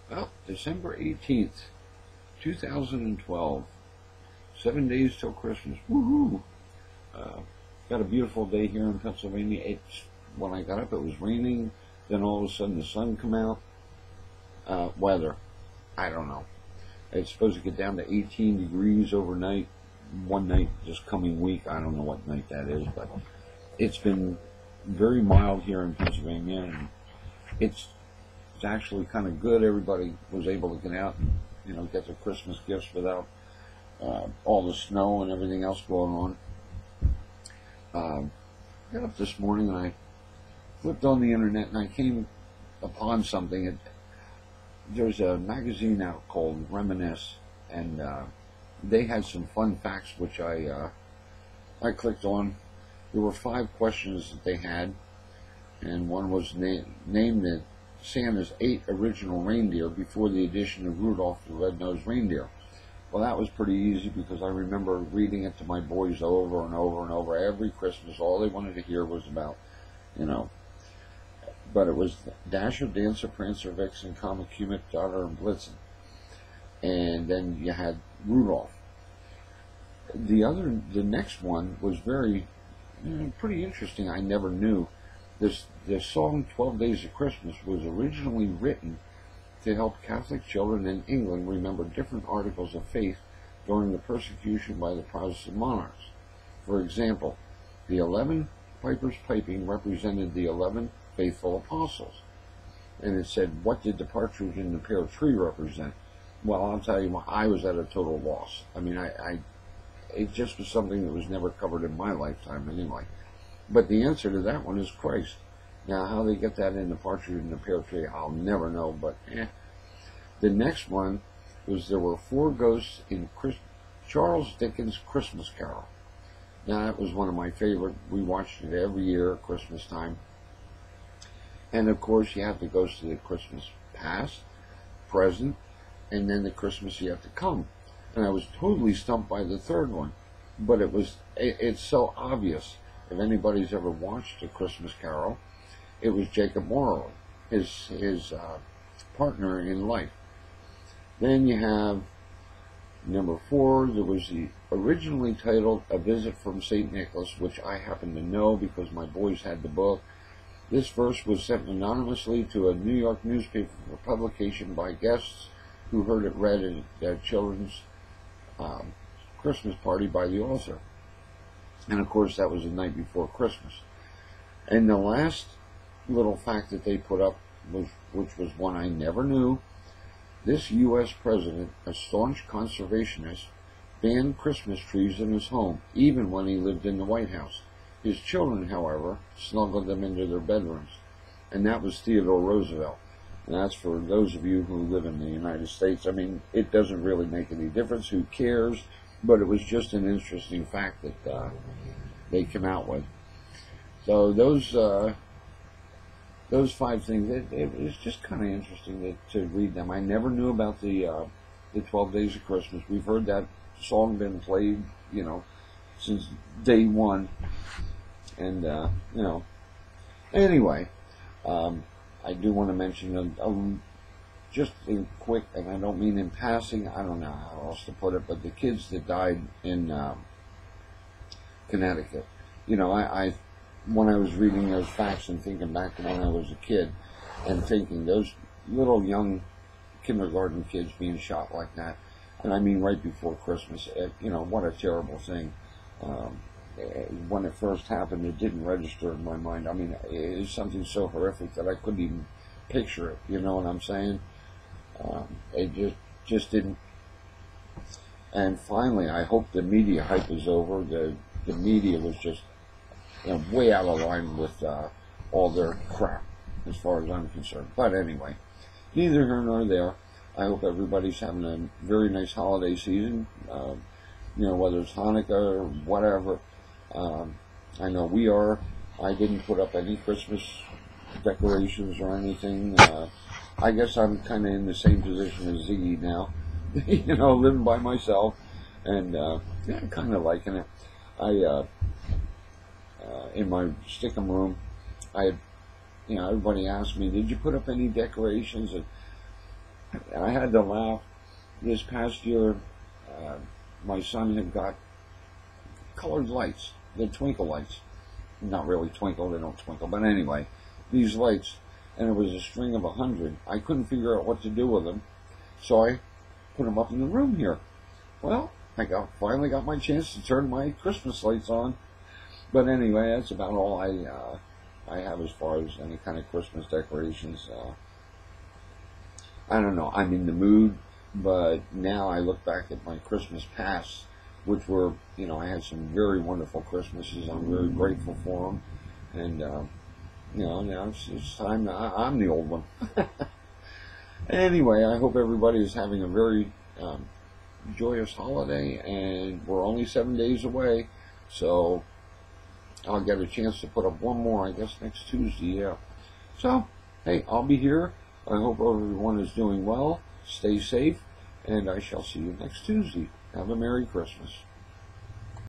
Well, December 18th, 2012. 7 days till Christmas. Woohoo! Uh, got a beautiful day here in Pennsylvania. When I got up, it was raining. Then all of a sudden, the sun come out. Weather, I don't know. It's supposed to get down to 18 degrees overnight. One night, this coming week, I don't know what night that is, but it's been very mild here in Pennsylvania, and it's actually kind of good. Everybody was able to get out and get their Christmas gifts without all the snow and everything else going on. Got up this morning and I flipped on the internet and I came upon something. There's a magazine out called Reminisce, and they had some fun facts which I clicked on. There were 5 questions that they had, and one was named Santa's 8 original reindeer before the addition of Rudolph the Red-Nosed Reindeer. Well, that was pretty easy because I remember reading it to my boys over and over and over every Christmas. All they wanted to hear was about, but it was Dasher, Dancer, Prancer, Vixen, Comet, Cupid, Donner, and Blitzen. And then you had Rudolph. The next one was pretty interesting. I never knew. This song, 12 Days of Christmas, was originally written to help Catholic children in England remember different articles of faith during the persecution by the Protestant monarchs. For example, the 11 pipers piping represented the 11 faithful apostles. And it said, what did the partridge in the pear tree represent? Well, I'll tell you, I was at a total loss. I mean, it just was something that was never covered in my lifetime anyway. But the answer to that one is Christ. Now, how they get that in the partridge in the pear tree, I'll never know, but The next one was there were 4 ghosts in Charles Dickens' Christmas Carol. Now, that was one of my favorite. We watched it every year at Christmas time. And, of course, you have the ghosts of the Christmas past, present, and then the Christmas yet to come. And I was totally stumped by the third one. But it's so obvious. If anybody's ever watched A Christmas Carol, it was Jacob Marley, his partner in life. Then you have number 4. There was the originally titled A Visit from St. Nicholas, which I happen to know because my boys had the book. This verse was sent anonymously to a New York newspaper for publication by guests who heard it read at a children's Christmas party by the author. And of course, that was the night before Christmas. And the last little fact that they put up, which was one I never knew, this U.S. president, a staunch conservationist, banned Christmas trees in his home, even when he lived in the White House. His children, however, snuggled them into their bedrooms. And that was Theodore Roosevelt. And that's for those of you who live in the United States. I mean, it doesn't really make any difference. Who cares? But it was just an interesting fact that they came out with. So those 5 things, it was just kind of interesting to read them. I never knew about the 12 Days of Christmas. We've heard that song been played, since day one. And, anyway, I do want to mention, just in quick, and I don't mean in passing, I don't know how else to put it, but the kids that died in Connecticut. When I was reading those facts and thinking back to when I was a kid and thinking those little young kindergarten kids being shot like that, and I mean right before Christmas, what a terrible thing. When it first happened, it didn't register in my mind. I mean, it was something so horrific that I couldn't even picture it, you know what I'm saying? It just didn't. And finally, I hope the media hype is over. The media was just way out of line with all their crap, as far as I'm concerned. But anyway, neither here nor there. I hope everybody's having a very nice holiday season, whether it's Hanukkah or whatever. I know we are. I didn't put up any Christmas decorations or anything. I guess I'm kind of in the same position as Ziggy now, living by myself, and kind of liking it. In my stickum room, everybody asked me, did you put up any decorations? And I had to laugh. This past year, my son had got colored lights, the twinkle lights. Not really twinkle, they don't twinkle, but anyway, these lights, and it was a string of 100. I couldn't figure out what to do with them, so I put them up in the room here. Well, I finally got my chance to turn my Christmas lights on. But anyway, that's about all I have as far as any kind of Christmas decorations. I don't know, I'm in the mood, but now I look back at my Christmas past, which were, I had some very wonderful Christmases. I'm very grateful for them. And, now it's time. I'm the old one. Anyway, I hope everybody is having a very joyous holiday, and we're only 7 days away, so I'll get a chance to put up one more, I guess, next Tuesday, yeah. So, hey, I'll be here. I hope everyone is doing well. Stay safe, and I shall see you next Tuesday. Have a Merry Christmas.